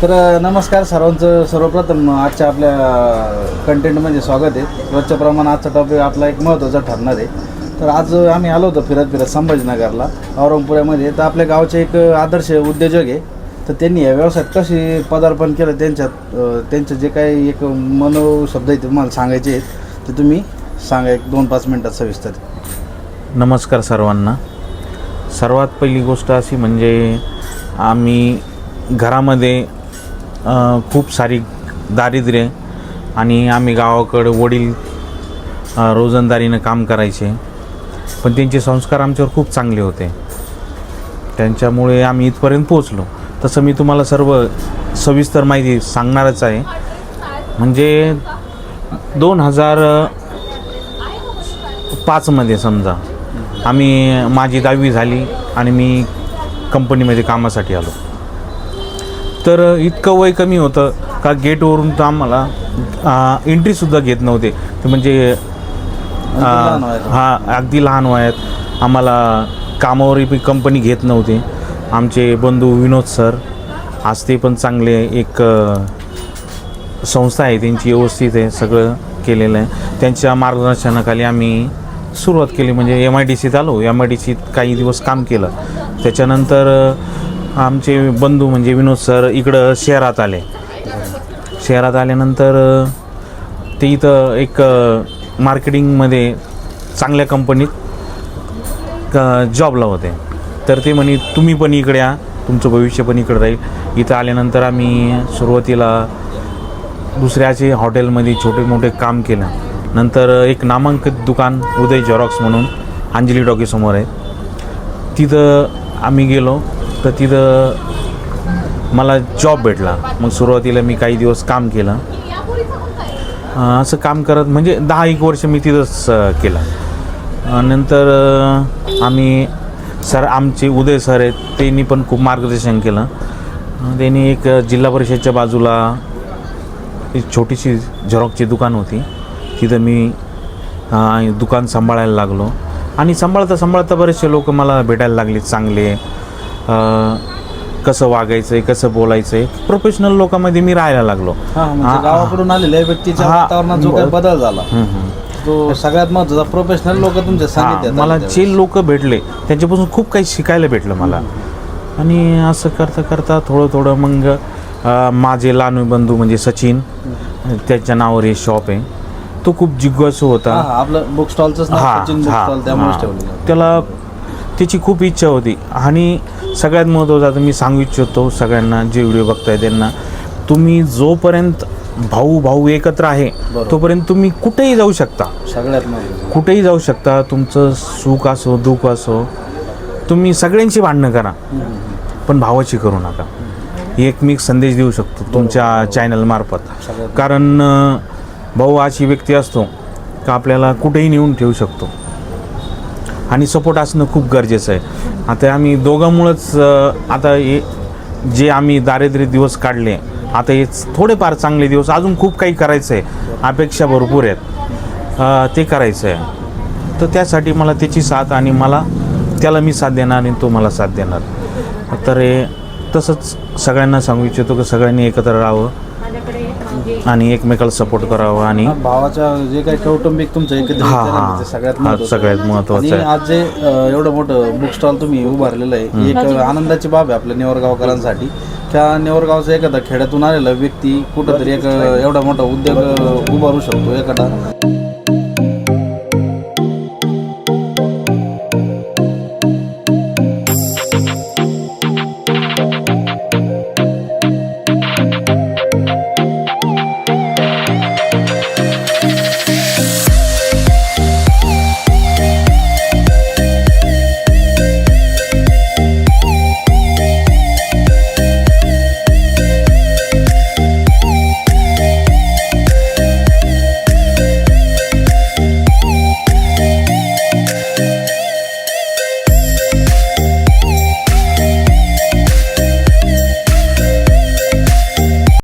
तर नमस्कार सर्वांचं. सर्वप्रथम आजच्या आपल्या कंटेंटमध्ये स्वागत आहे. रोजच्या प्रमाणे आजचा टॉपिक आपला एक महत्त्वाचा ठरणार आहे. तर आज आम्ही आलो होतो फिरत संभाजीनगरला औरंगपुऱ्यामध्ये. तर आपल्या गावचे एक आदर्श उद्योजक आहे. तर त्यांनी या व्यवसायात कशी पदार्पण केलं त्यांचं जे काही एक मनोशब्द आहे तुम्हाला सांगायचे आहेत ते तुम्ही सांगा एक 2-5 मिनटात सविस्तर. नमस्कार सर्वांना. सर्वात पहिली गोष्ट अशी म्हणजे आम्ही घरामध्ये खूप सारी दारिद्र्य आणि आम्ही गावाकडे वडील रोजंदारीनं काम करायचे, पण त्यांचे संस्कार आमच्यावर खूप चांगले होते. त्यांच्यामुळे आम्ही इथपर्यंत पोचलो. तसं मी तुम्हाला सर्व सविस्तर माहिती सांगणारच आहे. म्हणजे 2005मध्ये समजा माझी 10वी झाली आणि मी कंपनीमध्ये कामासाठी आलो. तर इतकं वय कमी होतं का गेटवरून तर आम्हाला एंट्रीसुद्धा घेत नव्हते. ते म्हणजे अगदी लहान वयात आम्हाला कामावरही कंपनी घेत नव्हती. आमचे बंधू विनोद सर, आज ते पण चांगले एक संस्था आहे त्यांची, व्यवस्थित आहे, सगळं केलेलं आहे. त्यांच्या मार्गदर्शनाखाली आम्ही सुरुवात केली. म्हणजे MIDCत आलो. MIDCत काही दिवस काम केलं. त्याच्यानंतर आमचे बंधू म्हणजे विनोद सर इकडं शहरात आले. शहरात आल्यानंतर ते इथं एक मार्केटिंगमध्ये चांगल्या कंपनीत जॉबला होते. तर ते म्हणे तुम्ही पण इकडे या, तुमचं भविष्य पण इकडं राहील. इथं आल्यानंतर आम्ही सुरुवातीला दुसऱ्याचे हॉटेलमध्ये छोटे मोठे काम केलं. नंतर एक नामांकित दुकान उदय झेरॉक्स म्हणून अंजली टॉकीसमोर आहे, तिथं आम्ही गेलो. तर तिथं मला जॉब भेटला. मग सुरुवातीला मी काही दिवस काम केलं. असं काम करत म्हणजे 10-1 वर्ष मी तिथंच केलं. नंतर आमचे उदय सर आहेत, त्यांनी पण खूप मार्गदर्शन केलं. त्यांनी एक जिल्हा परिषदच्या बाजूला एक छोटीशी झेरॉक्सची दुकान होती, तिथं मी दुकान सांभाळायला लागलो. आणि सांभाळता बरेचसे लोक मला भेटायला लागले, चांगले, कसं वागायचं आहे, कसं बोलायचं आहे, प्रोफेशनल लोकांमध्ये मी राहायला लागलो. गावाकडून आलेल्या व्यक्तीच्या वातावरणात जो काही बदल झाला तो सगळ्यात महत्त्वाचा. प्रोफेशनल लोक तुमच्या सांगितले, मला जे लोक भेटले त्यांच्यापासून खूप काही शिकायला भेटलं मला. आणि असं करता थोडं मग माझे लहान बंधू म्हणजे सचिन, त्याच्या नावावर हे शॉप आहे. तो खूप जिज्ञासू होता. आपलं बुक स्टॉलचंच नाव सचिन बुक स्टॉल, त्यामुळेच ठेवलेलं. त्याला त्याची खूप इच्छा होती. आणि सगळ्यात महत्त्वाचं मी सांगू इच्छितो सगळ्यांना जे व्हिडिओ बघताय त्यांना, तुम्ही जोपर्यंत भाऊ एकत्र आहे तोपर्यंत तुम्ही कुठेही जाऊ शकता. सगळ्यात महत्त्वाचं कुठेही जाऊ शकता. तुमचं सुख असो दुःख असो, तुम्ही सगळ्यांची भांडणं करा, पण भावाची करू नका. एक मी संदेश देऊ शकतो तुमच्या चॅनलमार्फत. कारण भाऊ अशी व्यक्ती असतो का आपल्याला कुठेही नेऊन ठेवू शकतो. आणि सपोर्ट असणं खूप गरजेचं आहे. आता आम्ही दोघांमुळंच आता हे जे आम्ही दारिद्र्य दिवस काढले, आता हे थोडेफार चांगले दिवस, अजून खूप काही करायचं आहे, अपेक्षा भरपूर आहेत, ते करायचं आहे. तर त्यासाठी मला त्याची साथ आणि त्याला मी साथ देणार आणि तो मला साथ देणार. तर हे तसंच सगळ्यांना सांगू इच्छितो की सगळ्यांनी एकत्र राहावं आणि एकमेकाला सपोर्ट करावं. आणि भावाच्या जे काही कौटुंबिक तुमचं सगळ्यात महत्त्वाचं आहे. आज जे एवढं मोठं बुक स्टॉल तुम्ही उभारलेलं आहे, ही एक आनंदाची बाब आहे आपल्या नेवरगावकरांसाठी. त्या नेवरगावचा एखादा खेड्यातून आलेला व्यक्ती कुठंतरी एक एवढा मोठा उद्योग उभारू शकतो एखादा.